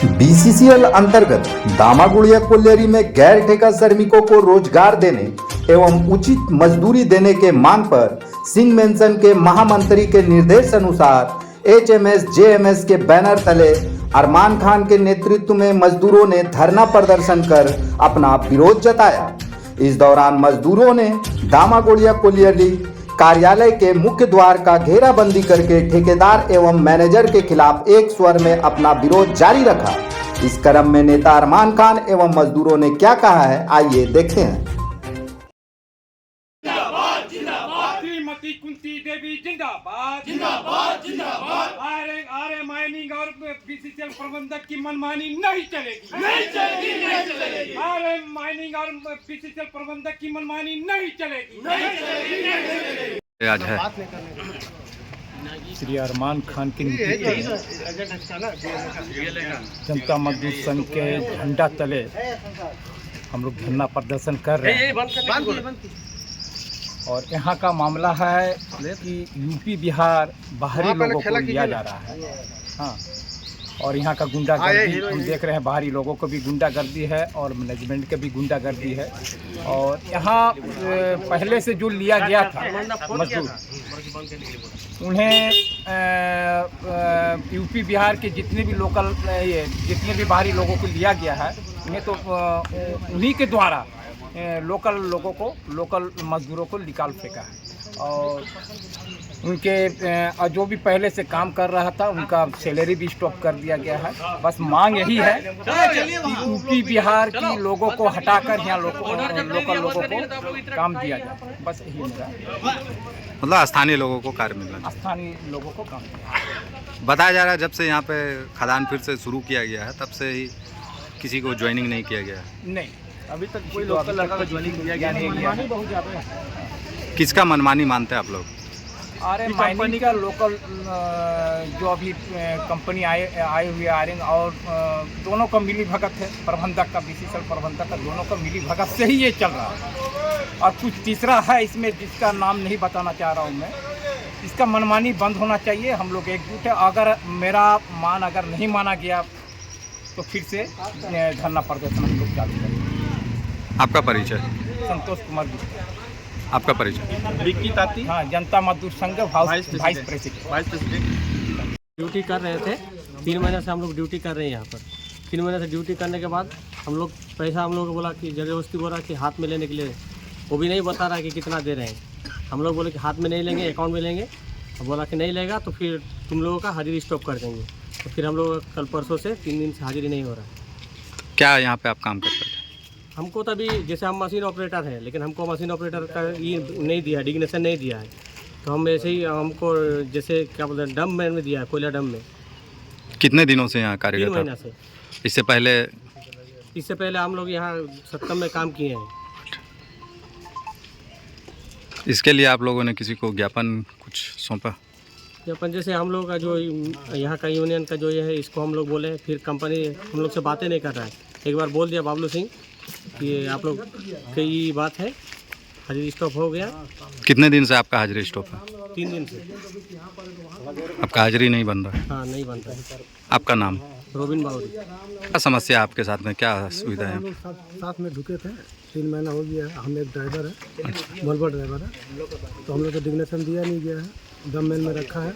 BCCL अंतर्गत दामागुड़िया कोल्लेरी में गैर ठेका श्रमिकों को रोजगार देने एवं उचित मजदूरी देने के मांग पर सिंह मेंशन के महामंत्री के निर्देश अनुसार एचएमएस जेएमएस के बैनर तले अरमान खान के नेतृत्व में मजदूरों ने धरना प्रदर्शन कर अपना विरोध जताया। इस दौरान मजदूरों ने दामागुड़िया कोल्लेरी कार्यालय के मुख्य द्वार का घेराबंदी करके ठेकेदार एवं मैनेजर के खिलाफ एक स्वर में अपना विरोध जारी रखा। इस क्रम में नेता अरमान खान एवं मजदूरों ने क्या कहा है, आइए देखते हैं। जिंदाबाद जिंदाबाद श्रीमती कुंती देवी जिंदाबाद जिंदाबाद जिंदाबाद आरए माइनिंग और बीसीसीएल प्रबंधक की मनमानी नहीं चलेगी, नहीं चलेगी, नहीं चलेगी। आरए माइनिंग और बीसीसीएल प्रबंधक की मनमानी नहीं चलेगी, नहीं चलेगी, नहीं चलेगी। आज है श्री अरमान खान के नेतृत्व में जनता मजदूर संघ के झंडा तले हम लोग धरना प्रदर्शन कर रहे हैं। और यहाँ का मामला है कि यूपी बिहार बाहरी लोगों को लिया जा रहा है। हाँ, और यहाँ का गुंडागर्दी हम देख रहे हैं, बाहरी लोगों को भी गुंडागर्दी है और मैनेजमेंट के भी गुंडागर्दी है। और यहाँ पहले से जो लिया गया था मजदूर, उन्हें यूपी बिहार के जितने भी लोकल जितने भी बाहरी लोगों को लिया गया है, उन्हें तो उन्हीं के द्वारा लोकल लोगों को, लोकल मजदूरों को निकाल फेंका है। और उनके जो भी पहले से काम कर रहा था उनका सैलरी भी स्टॉप कर दिया गया है। बस मांग यही है कि यूपी बिहार की लोगों को हटाकर यहाँ लोकल लोगों को काम दिया जाए। बस यही मेरा मतलब स्थानीय लोगों को कार्य मिल रहा है, स्थानीय लोगों को काम दिया। बताया जा रहा है जब से यहाँ पे खदान फिर से शुरू किया गया है तब से ही किसी को ज्वाइनिंग नहीं किया गया है। नहीं, अभी तक कोई लोकल लड़का को ज्वाइनिंग किया गया नहीं। किसका मनमानी मानते हैं आप लोग? अरे माइनिंग का लोकल जो अभी कंपनी आए हुए आयरन और दोनों का मिली भगत है, प्रबंधक का, बीसीसीएल प्रबंधक का, दोनों का मिली भगत से ही ये चल रहा है। और कुछ तीसरा है इसमें जिसका नाम नहीं बताना चाह रहा हूँ मैं। इसका मनमानी बंद होना चाहिए। हम लोग एकजुट है। अगर मेरा अगर नहीं माना गया तो फिर से धरना प्रदर्शन हम लोग चालू करेंगे। आपका परिचय? संतोष कुमार। आपका परिचय? विक्की ताती। हाँ, जनता मजदूर संघ वाइस प्रेसिडेंट। ड्यूटी कर रहे थे 3 महीने से हम लोग ड्यूटी कर रहे हैं यहाँ पर। 3 महीने से ड्यूटी करने के बाद हम लोग पैसा हम लोग को बोला कि जबरदस्ती बोला कि हाथ में लेने के लिए, वो भी नहीं बता रहा कि कितना दे रहे हैं। हम लोग बोले कि हाथ में नहीं लेंगे, अकाउंट में लेंगे। बोला कि नहीं लेगा तो फिर तुम लोगों का हाजिरी स्टॉप कर देंगे। तो फिर हम लोग कल परसों से 3 दिन से हाजिरी नहीं हो रहा है। क्या यहाँ पे आप काम करते थे? हमको तभी जैसे हम मशीन ऑपरेटर हैं, लेकिन हमको मशीन ऑपरेटर का ये नहीं दिया, डिग्नेशन नहीं दिया है। तो हम ऐसे ही हमको जैसे क्या बोलते हैं डम में दिया है, कोयला डम में। कितने दिनों से यहाँ 3 कार्यरत महीना हैं? से। इससे पहले हम लोग यहाँ सत्तम में काम किए हैं। इसके लिए आप लोगों ने किसी को ज्ञापन कुछ सौंपा? ज्ञापन जैसे हम लोग का जो यहाँ का यूनियन का जो ये है, इसको हम लोग बोले, फिर कंपनी हम लोग से बातें नहीं कर रहा है। एक बार बोल दिया बाबलू सिंह कि आप लोग की बात है, हाजिरी स्टॉप हो गया। कितने दिन से आपका हाजिरी स्टॉप है? 3 दिन से। आपका हाजिरी नहीं बन रहा है? हाँ, नहीं बन रहा है। आपका नाम? रोबिन बाउरी। क्या समस्या आपके साथ में, क्या सुविधा है? हम लोग साथ में ढुके थे, 3 महीना हो गया है। हम एक ड्राइवर है, मलबा ड्राइवर है। तो हम लोग को डिग्नेशन दिया नहीं गया है, दम मैन में रखा है।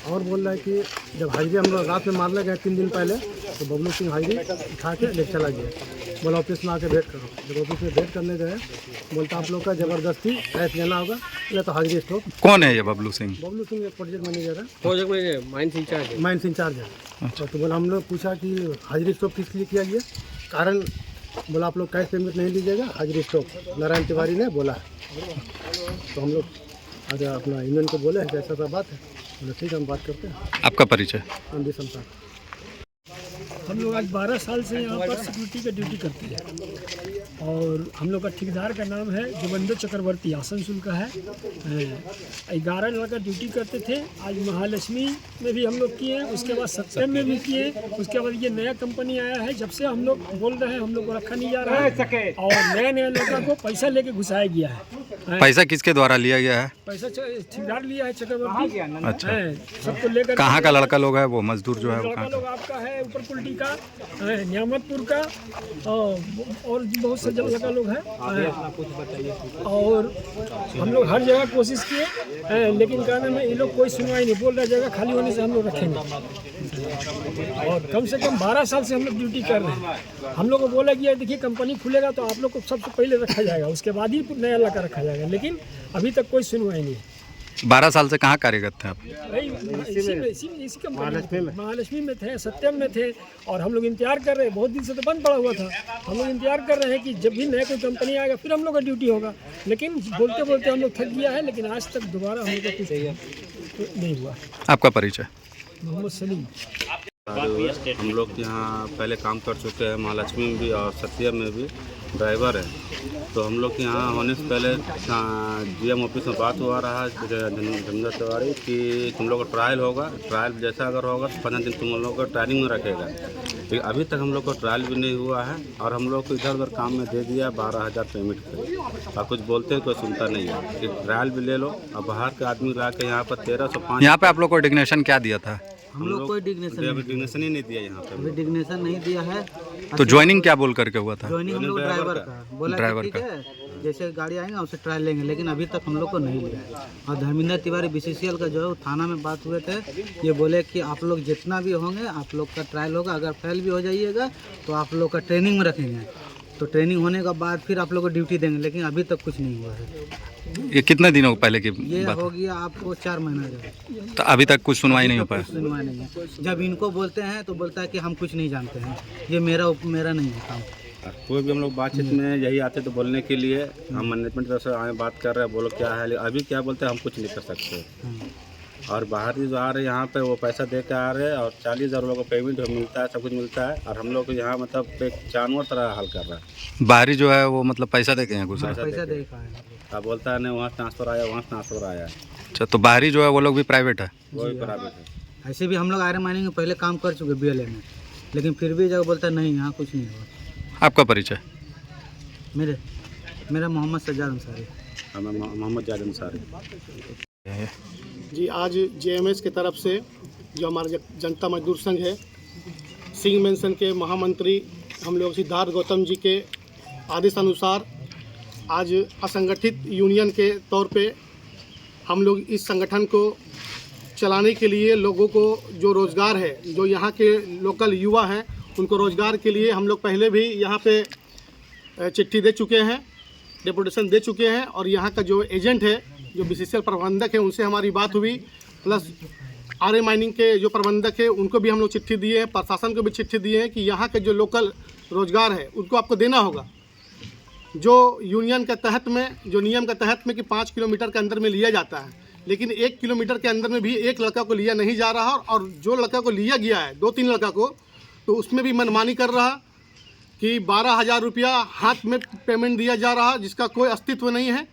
और बोल रहा है कि जब हाजिरी हम लोग रात में मारने गए 3 दिन पहले, तो बबलू सिंह हाजिरी उठा के ले चला गया। बोला ऑफिस में आके भेंट करो। जब ऑफिस में भेंट करने गए, बोलता आप लोग का ज़बरदस्ती कैश लेना होगा, नहीं तो हाजिरी स्टॉप। कौन है ये बबलू सिंह? बबलू सिंह एक प्रोजेक्ट मैनेजर है, प्रोजेक्ट मैनेजर, माइंस इंचार्ज है। माइंस इंचार्ज है। तो बोला, हम लोग पूछा कि हाजिरी स्टॉप किस लिए किया गया, कारण बोला आप लोग कैश पेमेंट नहीं लीजिएगा, हाजिरी स्टॉप नारायण तिवारी ने बोला। तो हम लोग आज अपना यूनियन को बोले हैं कि ऐसा बात है। बोले ठीक है, हम बात करते हैं। आपका परिचय? हम लोग आज 12 साल से यहाँ पर सिक्योरिटी का ड्यूटी करते हैं। और हम लोग का ठेकेदार का नाम है देवेंद्र चक्रवर्ती, आसनसोल का है। 11 लड़का ड्यूटी करते थे। आज महालक्ष्मी में भी हम लोग किए हैं, उसके बाद सत्यम में भी किए। उसके बाद ये नया कंपनी आया है, जब से हम लोग बोल रहे हैं हम लोग को रखा नहीं जा रहा है। और नए लड़का को पैसा लेके घुसाया गया है। पैसा किसके द्वारा लिया गया है? पैसा ठेकेदार लिया है चक्रवर्ती। अच्छा। हैं, सबको लेकर कहाँ का लड़का लोग है वो मजदूर जो है वो लड़का कहाँ लोग आपका है ऊपर कुल्टी का, नियामतपुर का, और बहुत से लड़का लोग हैं। और हम लोग हर जगह कोशिश किए, लेकिन क्या नाम है, ये लोग कोई सुनवाई नहीं, बोल रहा जगह खाली होने से हम लोग रखेंगे। और कम से कम 12 साल से हम लोग ड्यूटी कर रहे हैं। हम लोग को बोला गया देखिए कंपनी खुलेगा तो आप लोग को सबसे पहले रखा जाएगा, उसके बाद ही नया लड़का रखा जाएगा, लेकिन अभी तक कोई सुनवाई नहीं है। 12 साल से कहाँ कार्यरत थे आप? इसी कंपनी महालक्ष्मी में थे, सत्यम में थे, और हम लोग इंतजार कर रहे हैं। बहुत दिन से तो बंद पड़ा हुआ था। हम लोग इंतजार कर रहे हैं कि जब भी नया कोई कंपनी आएगा फिर हम लोग का ड्यूटी होगा, लेकिन बोलते बोलते हम लोग थक गया है, लेकिन आज तक दोबारा हम लोग का कुछ नहीं हुआ। आपका परिचय? मोहम्मद सलीम। हम लोग यहाँ पहले काम कर चुके हैं, महालक्ष्मी में भी और सत्यम में भी ड्राइवर है। तो हम लोग यहाँ होने से पहले GM ऑफिस में बात हुआ रहा धंधा तिवारी कि तुम लोग का ट्रायल होगा, ट्रायल जैसा अगर होगा तो 15 दिन तुम लोग को ट्रेनिंग में रखेगा। लेकिन अभी तक हम लोग को ट्रायल भी नहीं हुआ है, और हम लोग को इधर उधर काम में दे दिया 12,000 पेमेंट कर, और कुछ बोलते हैं कोई सुनता नहीं है कि ट्रायल भी ले लो। और बाहर के आदमी ला के यहाँ पर 1305। यहाँ पे आप लोग को डिग्नेशन क्या दिया था? हम लोग कोई डिग्नेशन ही नहीं दिया यहाँ पे, अभी डिग्नेशन नहीं दिया है। तो ज्वाइनिंग क्या बोल करके हुआ था? ज्वाइनिंग हम लोग ड्राइवर का बोला ड्राइवर कि ठीक है जैसे गाड़ी आएंगे उससे ट्रायल लेंगे, लेकिन अभी तक हम लोग को नहीं लिया है। और धर्मेंद्र तिवारी BCCL का जो है थाना में बात हुए थे, ये बोले कि आप लोग जितना भी होंगे आप लोग का ट्रायल होगा, अगर फेल भी हो जाइएगा तो आप लोग का ट्रेनिंग में रखेंगे, तो ट्रेनिंग होने के बाद फिर आप लोग को ड्यूटी देंगे, लेकिन अभी तक कुछ नहीं हुआ है। ये कितने दिनों पहले की ये बात हो है? गया आपको 4 महीना जाए, तो अभी तक कुछ सुनवाई नहीं हो पाया? सुनवाई नहीं है। जब इनको बोलते हैं तो बोलता है कि हम कुछ नहीं जानते हैं, ये मेरा नहीं है काम। कोई भी हम लोग बातचीत में यही आते तो बोलने के लिए हम मैनेजमेंट तरफ से आए बात कर रहे हैं, बोलो क्या है, अभी क्या बोलते हैं हम कुछ नहीं कर सकते। और बाहर जो आ रहे हैं यहाँ पे वो पैसा दे के आ रहे हैं, और 40,000 लोगों को पेमेंट मिलता है, सब कुछ मिलता है, और हम लोग को यहाँ मतलब एक जानवर तरह हाल कर रहा है। बाहरी जो है वो मतलब पैसा दे के यहाँ घुस रहा है? पैसा दे पाए अब बोलता है नहीं वहाँ ट्रांसफ़र आया, वहाँ ट्रांसफ़र आया। अच्छा, तो बाहरी जो है वो लोग भी प्राइवेट है? वो भी प्राइवेट है। ऐसे भी हम लोग आयरन माइनिंग में पहले काम कर चुके BLA में, लेकिन फिर भी जब बोलता है नहीं यहाँ कुछ नहीं हुआ। आपका परिचय? मेरा मोहम्मद सज्जाद अंसारी। मोहम्मद जाद अंसारी। जी, आज JMS की तरफ से जो हमारा जनता मजदूर संघ है, सिंह मेंशन के महामंत्री हम लोग सिद्धार्थ गौतम जी के आदेश अनुसार आज असंगठित यूनियन के तौर पे हम लोग इस संगठन को चलाने के लिए लोगों को जो रोज़गार है, जो यहाँ के लोकल युवा हैं उनको रोज़गार के लिए हम लोग पहले भी यहाँ पे चिट्ठी दे चुके हैं, डेपुटेशन दे चुके हैं, और यहाँ का जो एजेंट है, जो BCCL प्रबंधक है, उनसे हमारी बात हुई, प्लस RA माइनिंग के जो प्रबंधक है उनको भी हम लोग चिट्ठी दिए हैं, प्रशासन को भी चिट्ठी दिए हैं कि यहाँ के जो लोकल रोज़गार है उनको आपको देना होगा। जो यूनियन के तहत में, जो नियम के तहत में कि 5 किलोमीटर के अंदर में लिया जाता है, लेकिन 1 किलोमीटर के अंदर में भी एक लड़का को लिया नहीं जा रहा, और जो लड़का को लिया गया है 2-3 लड़का को, तो उसमें भी मनमानी कर रहा कि 12,000 रुपया हाथ में पेमेंट दिया जा रहा, जिसका कोई अस्तित्व नहीं है।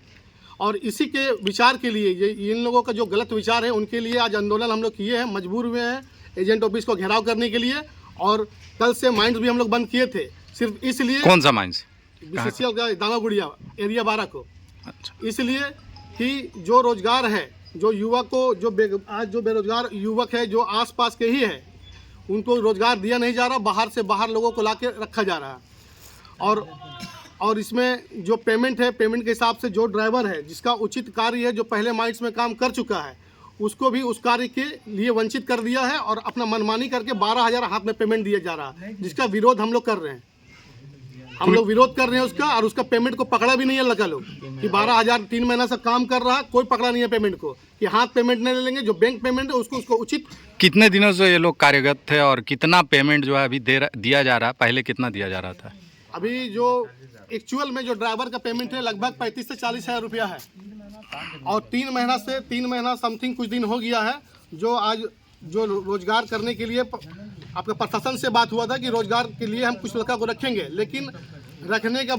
और इसी के विचार के लिए, ये इन लोगों का जो गलत विचार है उनके लिए आज आंदोलन हम लोग किए हैं, मजबूर हुए हैं एजेंट ऑफिस को घेराव करने के लिए। और कल से माइंस भी हम लोग बंद किए थे, सिर्फ इसलिए। कौन सा माइंस? BCCL का दामागुड़िया एरिया 12 को। अच्छा। इसलिए कि जो रोजगार है, जो युवा को, आज जो बेरोजगार युवक है जो आसपास के ही है, उनको रोजगार दिया नहीं जा रहा, बाहर से बाहर लोगों को लाके रखा जा रहा है। और इसमें जो पेमेंट है, पेमेंट के हिसाब से जो ड्राइवर है जिसका उचित कार्य है, जो पहले माइंस में काम कर चुका है, उसको भी उस कार्य के लिए वंचित कर दिया है, और अपना मनमानी करके 12,000 हाथ में पेमेंट दिया जा रहा है, जिसका विरोध हम लोग कर रहे हैं। हम लोग विरोध कर रहे हैं उसका, और उसका पेमेंट को पकड़ा भी नहीं है लड़का लोग कि 12,000 3 महीना से काम कर रहा है, कोई पकड़ा नहीं है पेमेंट को कि हाथ पेमेंट नहीं ले लेंगे। जो बैंक पेमेंट है उसको उचित। कितने दिनों से ये लोग कार्यरत थे और कितना पेमेंट जो है अभी दिया जा रहा है? पहले कितना दिया जा रहा था? अभी जो एक्चुअल में जो ड्राइवर का पेमेंट है लगभग 35 से 40 हज़ार रुपया है, और 3 महीना समथिंग कुछ दिन हो गया है। जो आज जो रोजगार करने के लिए आपका प्रशासन से बात हुआ था कि रोजगार के लिए हम कुछ लड़का को रखेंगे, लेकिन रखने के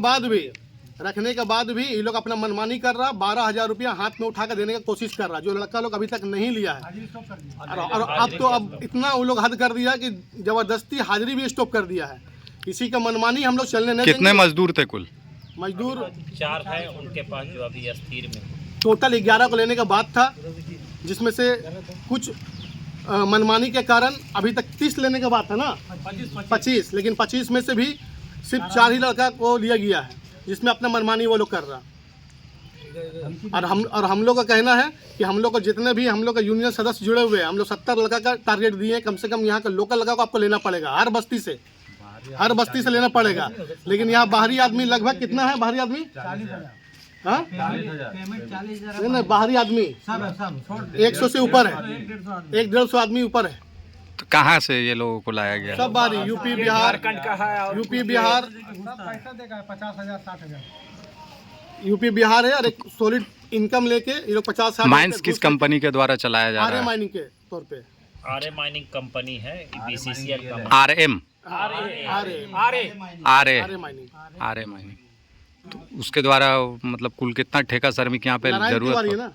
बाद भी ये लोग अपना मनमानी कर रहा, 12,000 रुपया हाथ में उठा कर देने की कोशिश कर रहा, जो लड़का लोग अभी तक नहीं लिया है। और अब इतना वो लोग हद कर दिया कि ज़बरदस्ती हाजिरी भी स्टॉप कर दिया है। इसी का मनमानी हम लोग चलने नहीं देंगे। कितने मजदूर थे कुल? मजदूर 4 है उनके पास जो अभी अस्थिर में। टोटल 11 को लेने का बात था, जिसमें से कुछ मनमानी के कारण अभी तक 30 लेने का बात था ना, 25, लेकिन 25 में से भी सिर्फ 4 ही लड़का को लिया गया है, जिसमें अपना मनमानी वो लोग कर रहा। और हम लोग का कहना है कि हम लोग को जितने भी हम लोग का यूनियन सदस्य जुड़े हुए हैं, हम लोग 70 लड़का का टारगेट दिए। कम से कम यहाँ का लोकल लड़का को आपको लेना पड़ेगा, हर बस्ती से लेना पड़ेगा। लेकिन यहाँ बाहरी आदमी लगभग कितना है बाहरी आदमी? हाँ, नहीं बाहरी आदमी 100 से ऊपर है, 150 आदमी ऊपर है। तो कहाँ से ये लोगों को लाया गया? सब बाहरी, यूपी बिहार, यूपी बिहार, 50,000 बिहार है। और एक सॉलिड इनकम लेके ये लोग 50,000। माइंस किस कंपनी के द्वारा चलाया जा रहा है? आरए माइनिंग के तौर पे। आरए माइनिंग कंपनी है, बीसीसीएल का। RM RA mining. तो उसके द्वारा मतलब कुल कितना ठेका श्रमिक यहाँ पे जरूरत है?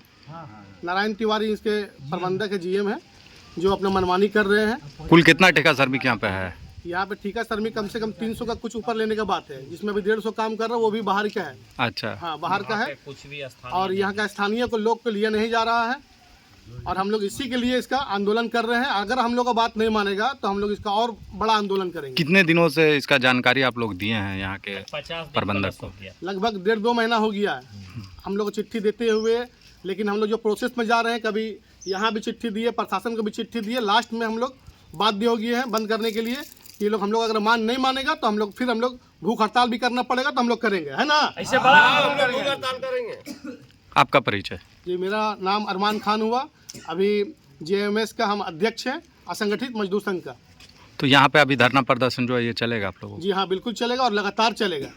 नारायण तिवारी इसके प्रबंधक है, GM है, जो अपना मनमानी कर रहे हैं। कुल कितना ठेका श्रमिक यहाँ पे है? यहाँ पे ठेका श्रमिक कम से कम 300 का कुछ ऊपर लेने का बात है, जिसमें अभी 150 काम कर रहा है, वो भी बाहर का है। अच्छा, हाँ, बाहर का है। कुछ भी और यहाँ का स्थानीय को लोग को लिया नहीं जा रहा है, और हम लोग इसी के लिए इसका आंदोलन कर रहे हैं। अगर हम लोग का बात नहीं मानेगा तो हम लोग इसका और बड़ा आंदोलन करेंगे। कितने दिनों से इसका जानकारी आप लोग दिए हैं यहाँ के प्रबंधक को? लगभग 1.5-2 महीना हो गया है हम लोग को चिट्ठी देते हुए, लेकिन हम लोग जो प्रोसेस में जा रहे हैं, कभी यहाँ भी चिट्ठी दिए, प्रशासन को भी चिट्ठी दिए। लास्ट में हम लोग बाध्य हो गए हैं बंद करने के लिए। ये लोग हम लोग अगर नहीं मानेगा तो हम लोग भूख हड़ताल भी करना पड़ेगा, तो हम लोग करेंगे, है ना? ऐसे बड़ा हम लोग भूख हड़ताल करेंगे। आपका परिचय? जी, मेरा नाम अरमान खान हुआ। अभी JMS का हम अध्यक्ष हैं, असंगठित मजदूर संघ का। तो यहाँ पे अभी धरना प्रदर्शन जो है ये चलेगा आप लोगों को? जी हाँ, बिल्कुल चलेगा और लगातार चलेगा।